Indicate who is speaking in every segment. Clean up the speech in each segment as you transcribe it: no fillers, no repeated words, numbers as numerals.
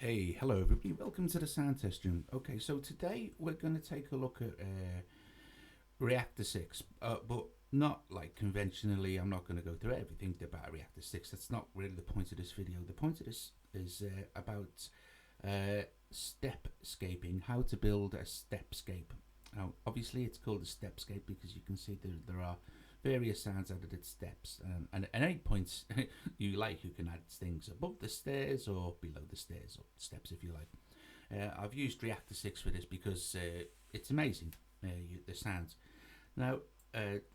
Speaker 1: Hey, hello everybody, welcome to the sound test room. Okay, so today we're going to take a look at Reaktor 6, but not like conventionally. I'm not going to go through everything about Reaktor 6. That's not really the point of this video. The point of this is about stepscaping, how to build a stepscape. Now, obviously it's called a stepscape because you can see there are various sounds added at steps, and at any points you like, you can add things above the stairs or below the stairs, or steps if you like. I've used Reaktor 6 for this because it's amazing, the sounds. Now,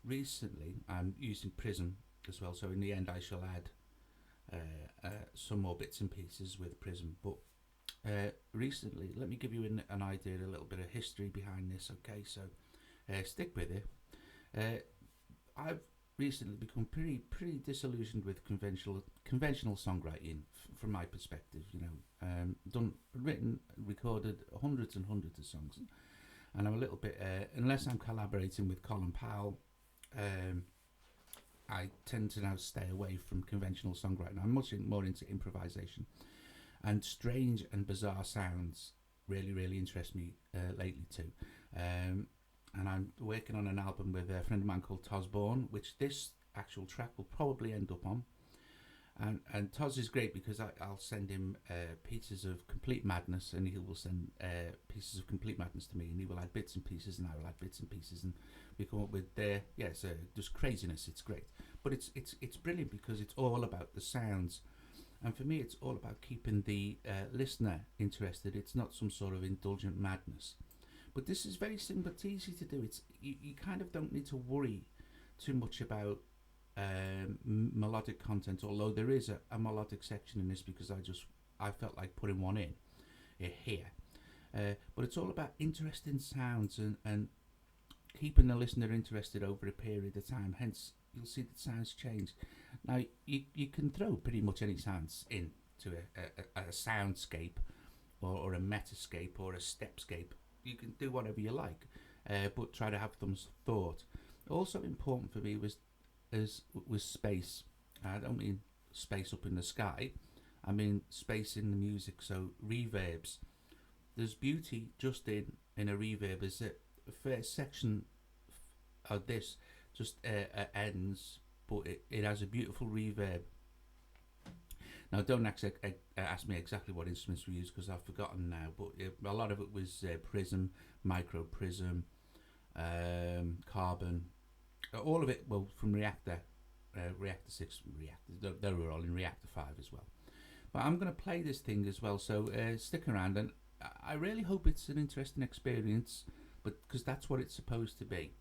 Speaker 1: recently I'm using Prism as well, so in the end I shall add some more bits and pieces with Prism. But recently, let me give you an idea, a little bit of history behind this. Okay, so stick with it. I've recently become pretty disillusioned with conventional songwriting from my perspective. Written, recorded hundreds and hundreds of songs, and I'm a little bit unless I'm collaborating with Colin Powell. I tend to now stay away from conventional songwriting. I'm much more into improvisation, and strange and bizarre sounds really interest me lately too. And I'm working on an album with a friend of mine called Tosborn, which this actual track will probably end up on. And Toz is great because I'll send him pieces of complete madness, and he will send pieces of complete madness to me, and he will add bits and pieces, and I will add bits and pieces, and we come up with just craziness. It's great, but it's brilliant because it's all about the sounds, and for me, it's all about keeping the listener interested. It's not some sort of indulgent madness. But this is very simple. It's easy to do. You kind of don't need to worry too much about melodic content. Although there is a melodic section in this because I felt like putting one in here. But it's all about interesting sounds and keeping the listener interested over a period of time. Hence, you'll see that sounds change. Now you can throw pretty much any sounds into a soundscape or a metascape or a stepscape. You can do whatever you like, but try to have some thought. Also important for me was space. I don't mean space up in the sky. I mean space in the music. So reverbs. There's beauty just in a reverb. Is that the first section of this just ends, but it has a beautiful reverb. Now, don't ask me exactly what instruments we use because I've forgotten now, but a lot of it was Prism, Micro Prism, Carbon, all of it, well, from Reaktor, Reaktor 6, Reaktor, they were all in Reaktor 5 as well. But I'm going to play this thing as well, so stick around, and I really hope it's an interesting experience, but because that's what it's supposed to be.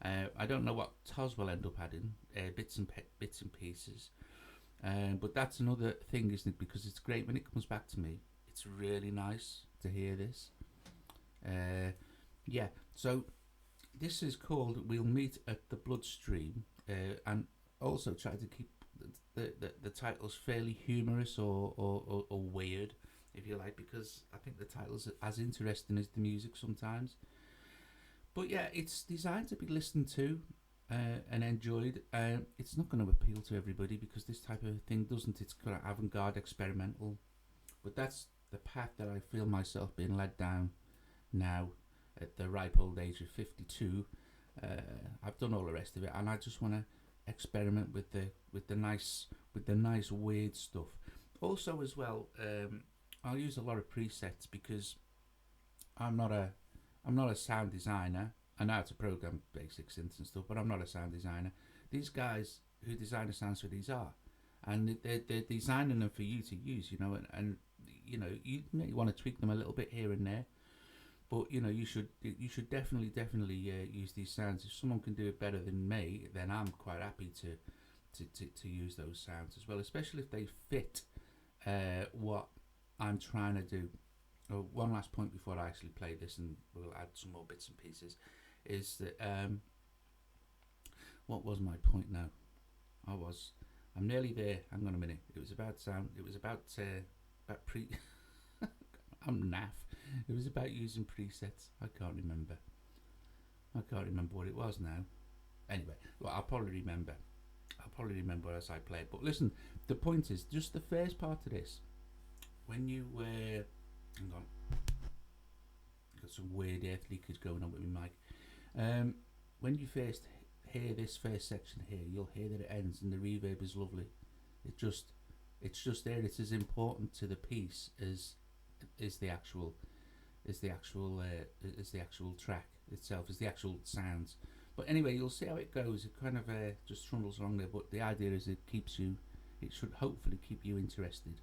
Speaker 1: I don't know what Toz will end up adding, bits and pieces. But that's another thing, isn't it? Because it's great when it comes back to me. It's really nice to hear this. So this is called We'll Meet at the Bloodstream, and also try to keep the titles fairly humorous or weird, if you like, because I think the title's as interesting as the music sometimes. But yeah, it's designed to be listened to and enjoyed. It's not going to appeal to everybody because this type of thing doesn't. It's kind of avant-garde, experimental. But that's the path that I feel myself being led down now at the ripe old age of 52. I've done all the rest of it, and I just want to experiment with the nice weird stuff. Also, as well, I'll use a lot of presets because I'm not a sound designer. I know how to program basic synths and stuff, but I'm not a sound designer. These guys who design the sounds for these are, and they're designing them for you to use, and you may want to tweak them a little bit here and there, but you should definitely use these sounds. If someone can do it better than me, then I'm quite happy to use those sounds as well, especially if they fit what I'm trying to do. Oh, one last point before I actually play this, and we'll add some more bits and pieces, is that what was my point now? I'm nearly there. Hang on a minute. It was about sound. It was about pre. I'm naff. It was about using presets. I can't remember what it was now. Anyway, well, I'll probably remember as I play it. But listen, the point is just the first part of this when you hang on, got some weird earth leakage going on with my mic. When you first hear this first section here, you'll hear that it ends and the reverb is lovely. It's just there. It's as important to the piece as is the actual track itself, is the actual sounds. But anyway, you'll see how it goes. It kind of just trundles along there, but the idea is it should hopefully keep you interested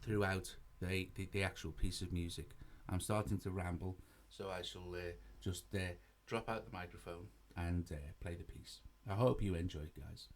Speaker 1: throughout the actual piece of music. I'm starting to ramble, so I shall just drop out the microphone and play the piece. I hope you enjoy it, guys.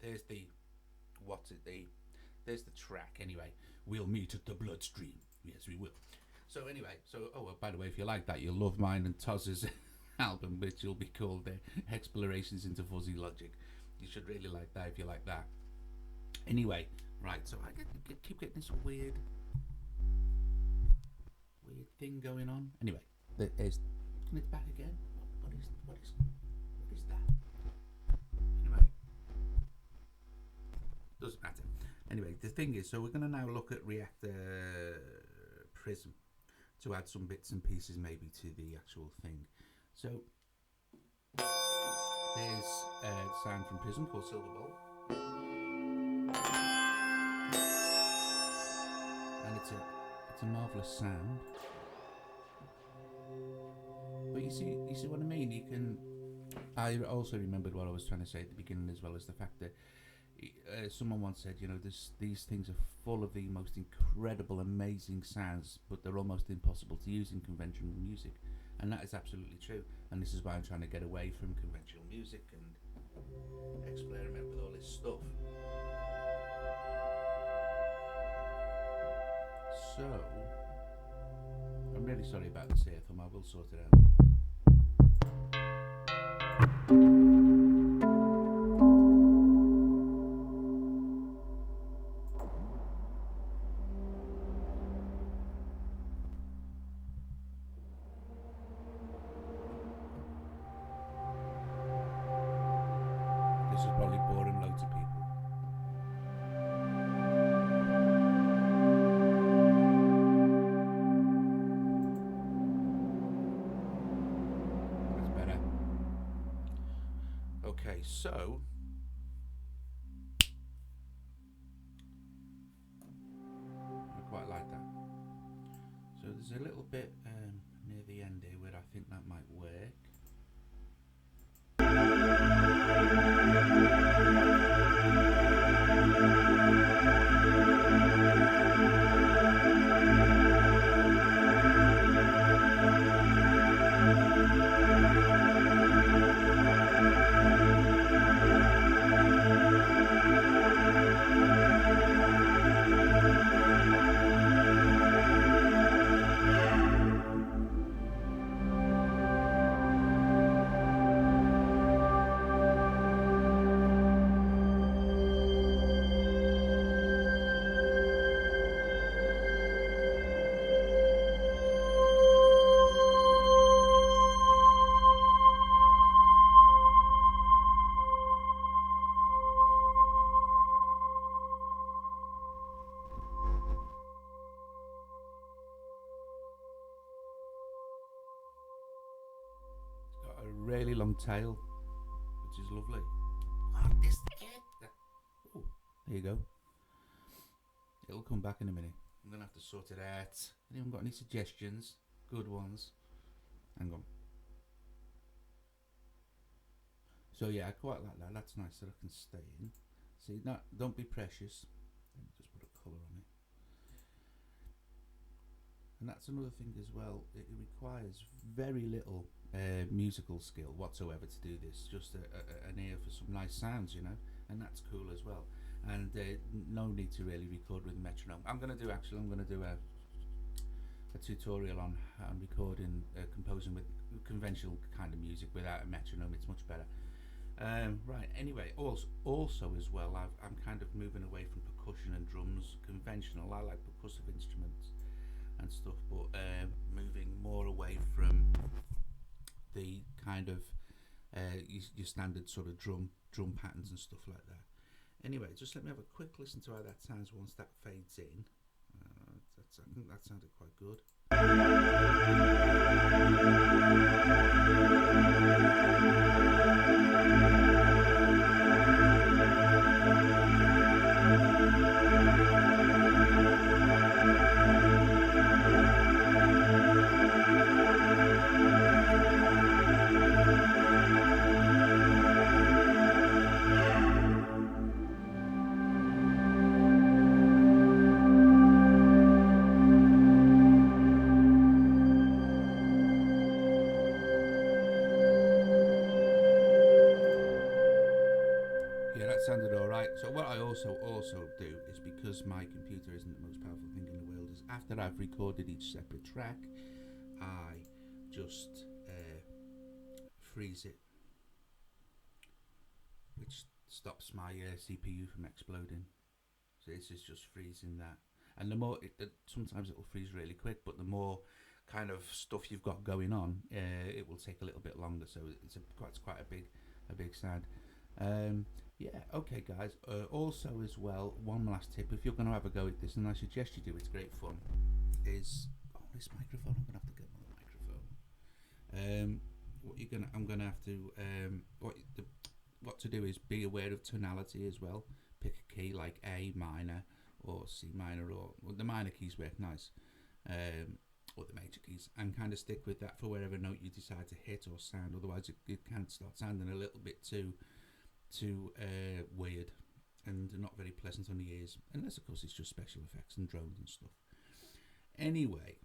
Speaker 1: there's the what's it the there's the track anyway. We'll meet at the bloodstream. Yes, we will. So anyway, by the way, if you like that, you'll love mine and Toz's album, which will be called Explorations into Fuzzy Logic. You should really like that if you like that. Anyway, right. So I keep getting this weird thing going on. Anyway, it's back again. What is that? Anyway, doesn't matter. Anyway, the thing is, so we're going to now look at Reaktor Prism to add some bits and pieces maybe to the actual thing. So there's a sound from Prism called Silver Bowl, and it's a marvelous sound. But you see what I mean? You can. I also remembered what I was trying to say at the beginning, as well as the fact that someone once said, these things are full of the most incredible, amazing sounds, but they're almost impossible to use in conventional music, and that is absolutely true. And this is why I'm trying to get away from conventional music and experiment with all this stuff. So I'm really sorry about this here, Thumb. I will sort it out. This is probably boring loads of people. That's better. Okay, so I quite like that. So there's a little bit near the end here where I think that might work. A really long tail, which is lovely. Oh, there you go. It'll come back in a minute. I'm gonna have to sort it out. Anyone got any suggestions? Good ones. Hang on. So yeah, I quite like that. That's nice that I can stay in. See, don't be precious. Let me just put a colour on it. And that's another thing as well. It requires very little musical skill whatsoever to do this. Just an ear for some nice sounds, and that's cool as well. And no need to really record with metronome. I'm going to do a tutorial on recording, composing with conventional kind of music without a metronome. It's much better. Right. Anyway, also as well, I'm kind of moving away from percussion and drums. Conventional. I like percussive instruments and stuff, but moving more away from the kind of your standard sort of drum patterns and stuff like that. Anyway, just let me have a quick listen to how that sounds once that fades in. I think that sounded quite good. Alright, so what I also do is, because my computer isn't the most powerful thing in the world, is after I've recorded each separate track, I just freeze it, which stops my CPU from exploding. So this is just freezing that. And the more, sometimes it will freeze really quick, but the more kind of stuff you've got going on, it will take a little bit longer. So it's quite a big sound. Yeah, okay, guys. Also, as well, one last tip: if you're going to have a go at this, and I suggest you do, it's great fun. Is this microphone? I'm going to have to get another microphone. I'm going to have to. What to do is be aware of tonality as well. Pick a key like A minor or C minor, or the minor keys work nice, or the major keys, and kind of stick with that for wherever note you decide to hit or sound. Otherwise, it can start sounding a little bit too weird and not very pleasant on the ears, unless of course it's just special effects and drones and stuff. Anyway,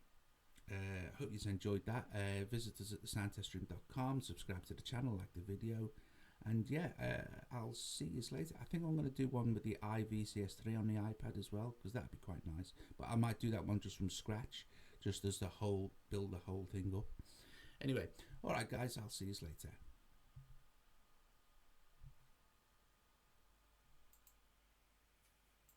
Speaker 1: hope you enjoyed that. Visit us at thesoundtestroom.com, subscribe to the channel, like the video, and yeah, I'll see you later. I think I'm going to do one with the iVCS3 on the iPad as well, because that'd be quite nice, but I might do that one just from scratch, just as build the whole thing up. Anyway, alright guys, I'll see you later.